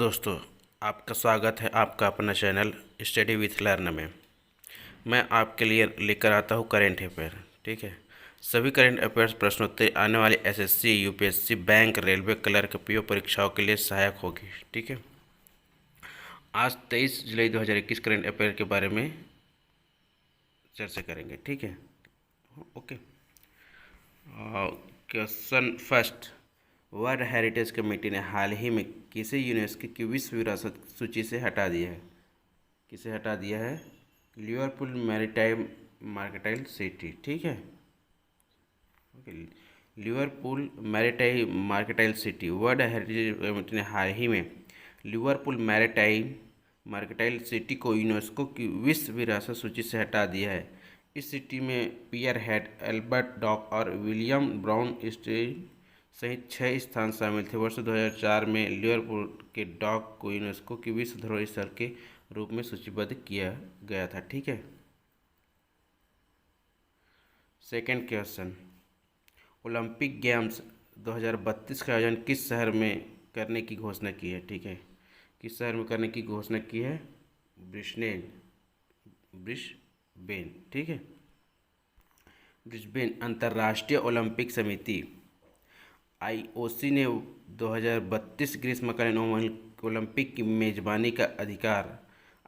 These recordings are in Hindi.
दोस्तों, आपका स्वागत है आपका अपना चैनल स्टडी विथ लर्न में। मैं आपके लिए लेकर आता हूँ करंट अफेयर। ठीक है, सभी करंट अफेयर्स प्रश्नोत्तरी आने वाली SSC, UPSC, bank, railway, clerk, PO परीक्षाओं के लिए सहायक होगी। ठीक है, आज 23 जुलाई 2021 करंट अफेयर के बारे में चर्चा करेंगे। ठीक है, okay. Question first, world heritage committee ने हाल ही में किसे यूनेस्को की विश्व विरासत सूची से हटा दिया है? किसे हटा दिया है? Liverpool maritime mercantile city. ठीक है, okay. Liverpool maritime mercantile city world heritage committee ने हाल ही में लिवरपूल मैरीटाइम मार्केटाइल सिटी को यूनेस्को की विश्व विरासत सूची से हटा दिया है। इस सिटी में पियर हेड, एल्बर्ट डॉक और विलियम ब्राउन स्ट्रीट सहित 6 स्थान शामिल थे। वर्ष 2004 में लिवरपूल के डॉक को यूनेस्को की विश्व धरोहर स्थल के रूप में सूचीबद्ध किया गया था। ठीक है, सेकेंड क्वेश्चन, ओलंपिक गेम्स 2032 का आयोजन किस शहर में करने की घोषणा की है? ठीक है, किस शहर में करने की घोषणा की है? ब्रिस्बेन। ठीक है, ब्रिस्बेन। अंतर्राष्ट्रीय ओलंपिक समिति आईओसी ने 2032 ग्रीष्मकालीन ओलंपिक की मेजबानी का अधिकार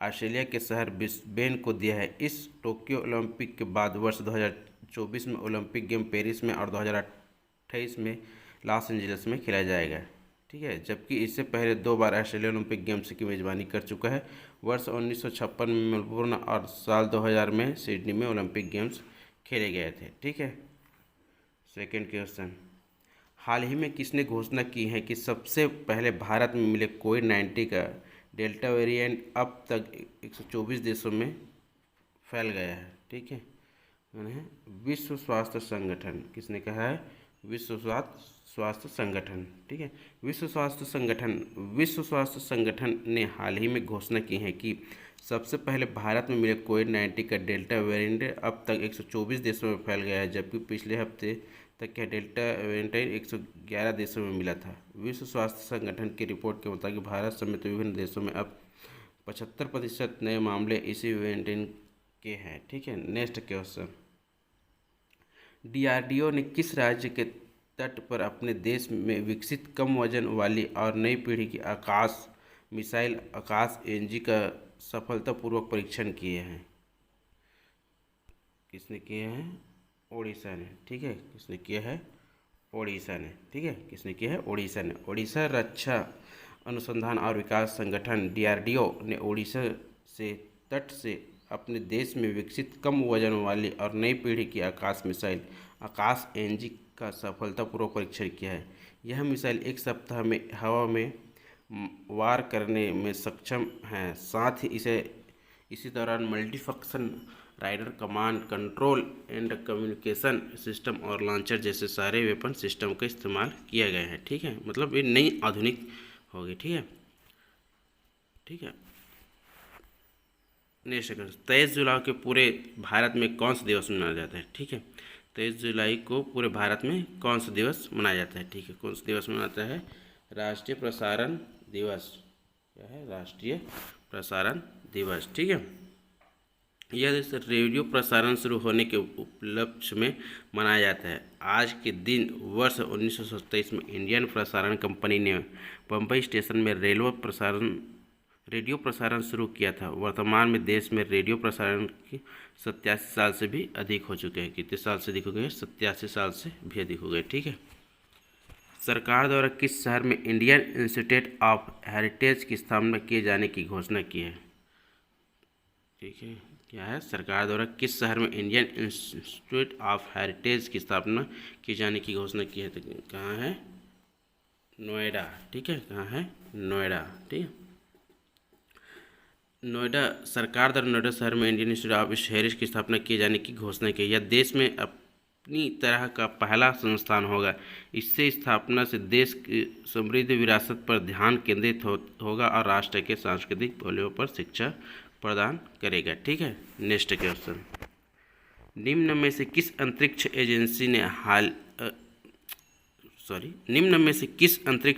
ऑस्ट्रेलिया के शहर ब्रिस्बेन को दिया है। इस टोक्यो ओलंपिक के बाद वर्ष 2024 में ओलंपिक गेम पेरिस में और 2028 में लॉस एंजलिस में खेला जाएगा। ठीक है, जबकि इससे पहले 2 बार ऑस्ट्रेलिया ओलंपिक गेम्स की मेजबानी कर चुका है। वर्ष 1956 में मेलबोर्न और साल 2000 में सिडनी में ओलंपिक गेम्स खेले गए थे। ठीक है, सेकेंड क्वेश्चन, हाल ही में किसने घोषणा की है कि सबसे पहले भारत में मिले कोविड-19 का डेल्टा वेरिएंट अब तक 124 देशों में फैल गया है? ठीक है, विश्व स्वास्थ्य संगठन। किसने कहा है? विश्व स्वास्थ्य संगठन। ठीक है, विश्व स्वास्थ्य संगठन ने हाल ही में घोषणा की है कि सबसे पहले भारत में मिले कोविड-19 का डेल्टा वेरिएंट अब तक 124 देशों में फैल गया है, जबकि पिछले हफ्ते तक यह डेल्टा वेरिएंट 111 देशों में मिला था। विश्व स्वास्थ्य संगठन की रिपोर्ट के मुताबिक भारत समेत विभिन्न देशों में अब 75% नए मामले इसी वेरिएंट के हैं। ठीक है, नेक्स्ट क्वेश्चन, डीआरडीओ ने किस राज्य के तट पर अपने देश में विकसित कम वजन वाली और नई पीढ़ी की आकाश मिसाइल आकाश एनजी का सफलतापूर्वक परीक्षण किए हैं? किसने किए हैं? ओडिशा ने। ठीक है, किसने किया है? ओडिशा ने। ठीक है, किसने किया है? ओडिशा ने। ओडिशा रक्षा अनुसंधान और विकास संगठन डीआरडीओ ने ओडिशा से तट से अपने देश में विकसित कम वजन वाली और नई पीढ़ी की आकाश मिसाइल आकाश एनजी का सफलतापूर्वक परीक्षण किया है। यह मिसाइल 1 सप्ताह में हवा में वार करने में सक्षम है। साथ ही इसी दौरान multifunction rider, command control and communication system और लॉन्चर जैसे सारे वेपन सिस्टम का इस्तेमाल किया गया है। ठीक है, मतलब ये नई आधुनिक होगी। ठीक है, ठीक है। नेक्स्ट क्वेश्चन, 23 जुलाई के पूरे भारत में कौन सा दिवस मनाया जाता है? ठीक है, 23 जुलाई को पूरे भारत में कौन सा दिवस मनाया जाता है? ठीक है, कौन सा दिवस मनाता है? राष्ट्रीय प्रसारण दिवस। क्या है? राष्ट्रीय प्रसारण दिवस। ठीक है, यह दिवस रेडियो प्रसारण शुरू होने के उपलक्ष्य में मनाया जाता है। आज के दिन वर्ष 1927 में इंडियन प्रसारण कंपनी ने बम्बई स्टेशन में रेडियो प्रसारण शुरू किया था। वर्तमान में देश में रेडियो प्रसारण की 87 साल से भी अधिक हो चुके हैं। कितने साल से अधिक हो गए? 87 साल से भी अधिक हो गए। ठीक है, सरकार द्वारा किस शहर में इंडियन इंस्टीट्यूट ऑफ हेरिटेज की स्थापना किए जाने की घोषणा की है? ठीक है, क्या है? सरकार द्वारा किस शहर में इंडियन इंस्टीट्यूट ऑफ हेरिटेज की स्थापना किए जाने की घोषणा की है? तो कहाँ है? नोएडा। ठीक है, कहाँ है? नोएडा। ठीक है, नोएडा सरकार द्वारा नोएडा शहर में इंडियन इंस्टीट्यूट ऑफ हेरिटेज की स्थापना किए जाने की घोषणा की। यह देश में अपनी तरह का पहला संस्थान होगा। इससे स्थापना से देश की समृद्ध विरासत पर ध्यान केंद्रित होगा और राष्ट्र के सांस्कृतिक मूल्यों पर शिक्षा प्रदान करेगा। ठीक है, नेक्स्ट क्वेश्चन, निम्न में से किस अंतरिक्ष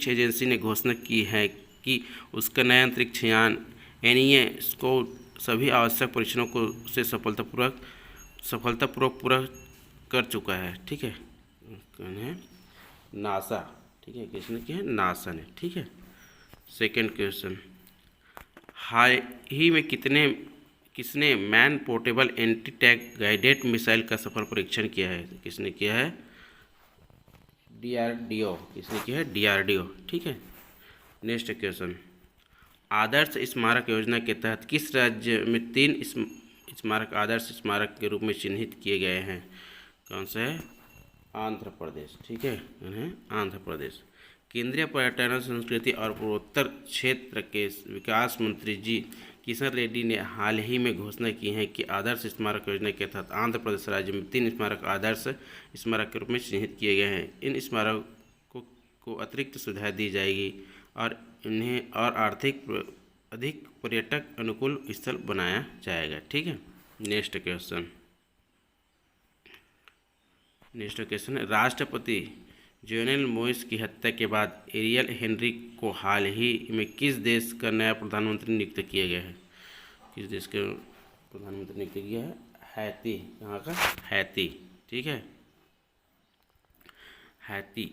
एजेंसी ने घोषणा की है कि उसका नया अंतरिक्ष यान NEA को सभी आवश्यक परीक्षणों को से सफलतापूर्वक पूरा कर चुका है। ठीक है, कौन है? नासा। ठीक है, किसने किया है? नासा ने। ठीक है। सेकंड क्वेश्चन, हाल ही में किसने man portable anti tank guided missile का सफल परीक्षण किया है? किसने किया है? DRDO। किसने किया है? DRDO। ठीक है। नेक्स्ट क्वेश्चन, आदर्श स्मारक योजना के तहत किस राज्य में 3 स्मारक आदर्श स्मारक के रूप में चिन्हित किए गए हैं? कौन सा है? आंध्र प्रदेश। ठीक है, आंध्र प्रदेश। केंद्रीय पर्यटन, संस्कृति और पूर्वोत्तर क्षेत्र के विकास मंत्री जी किशन रेड्डी ने हाल ही में घोषणा की है कि आदर्श स्मारक योजना के तहत आंध्र प्रदेश राज्य में 3 स्मारक आदर्श स्मारक के रूप में चिन्हित किए गए हैं। इन स्मारकों को अतिरिक्त सुविधाएं दी जाएगी और इन्हें और अधिक पर्यटक अनुकूल स्थल बनाया जाएगा। ठीक है। नेक्स्ट क्वेश्चन है, राष्ट्रपति जोवेनल मोइस की हत्या के बाद एरियल हेनरी को हाल ही में किस देश का नया प्रधानमंत्री नियुक्त किया गया है? किस देश का प्रधानमंत्री नियुक्त किया है? हैती। कहाँ का? हैती। ठीक है, हैती।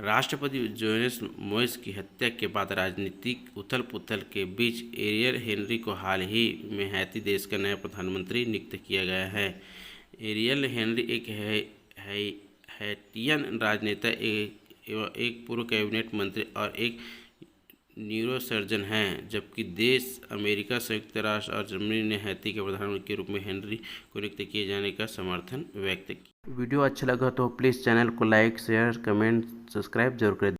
राष्ट्रपति जोवेनल मोइस की हत्या के बाद राजनीतिक उथल पुथल के बीच एरियल हेनरी को हाल ही में हैती देश का नया प्रधानमंत्री नियुक्त किया गया है। एरियल हेनरी एक हैटियन राजनेता, एक पूर्व कैबिनेट मंत्री और एक न्यूरोसर्जन हैं, जबकि देश अमेरिका, संयुक्त राष्ट्र और जर्मनी ने हैती के प्रधानमंत्री के रूप में हेनरी को नियुक्त किए जाने का समर्थन व्यक्त किया। वीडियो अच्छा लगा तो प्लीज़ चैनल को लाइक, शेयर, कमेंट, सब्सक्राइब जरूर करें।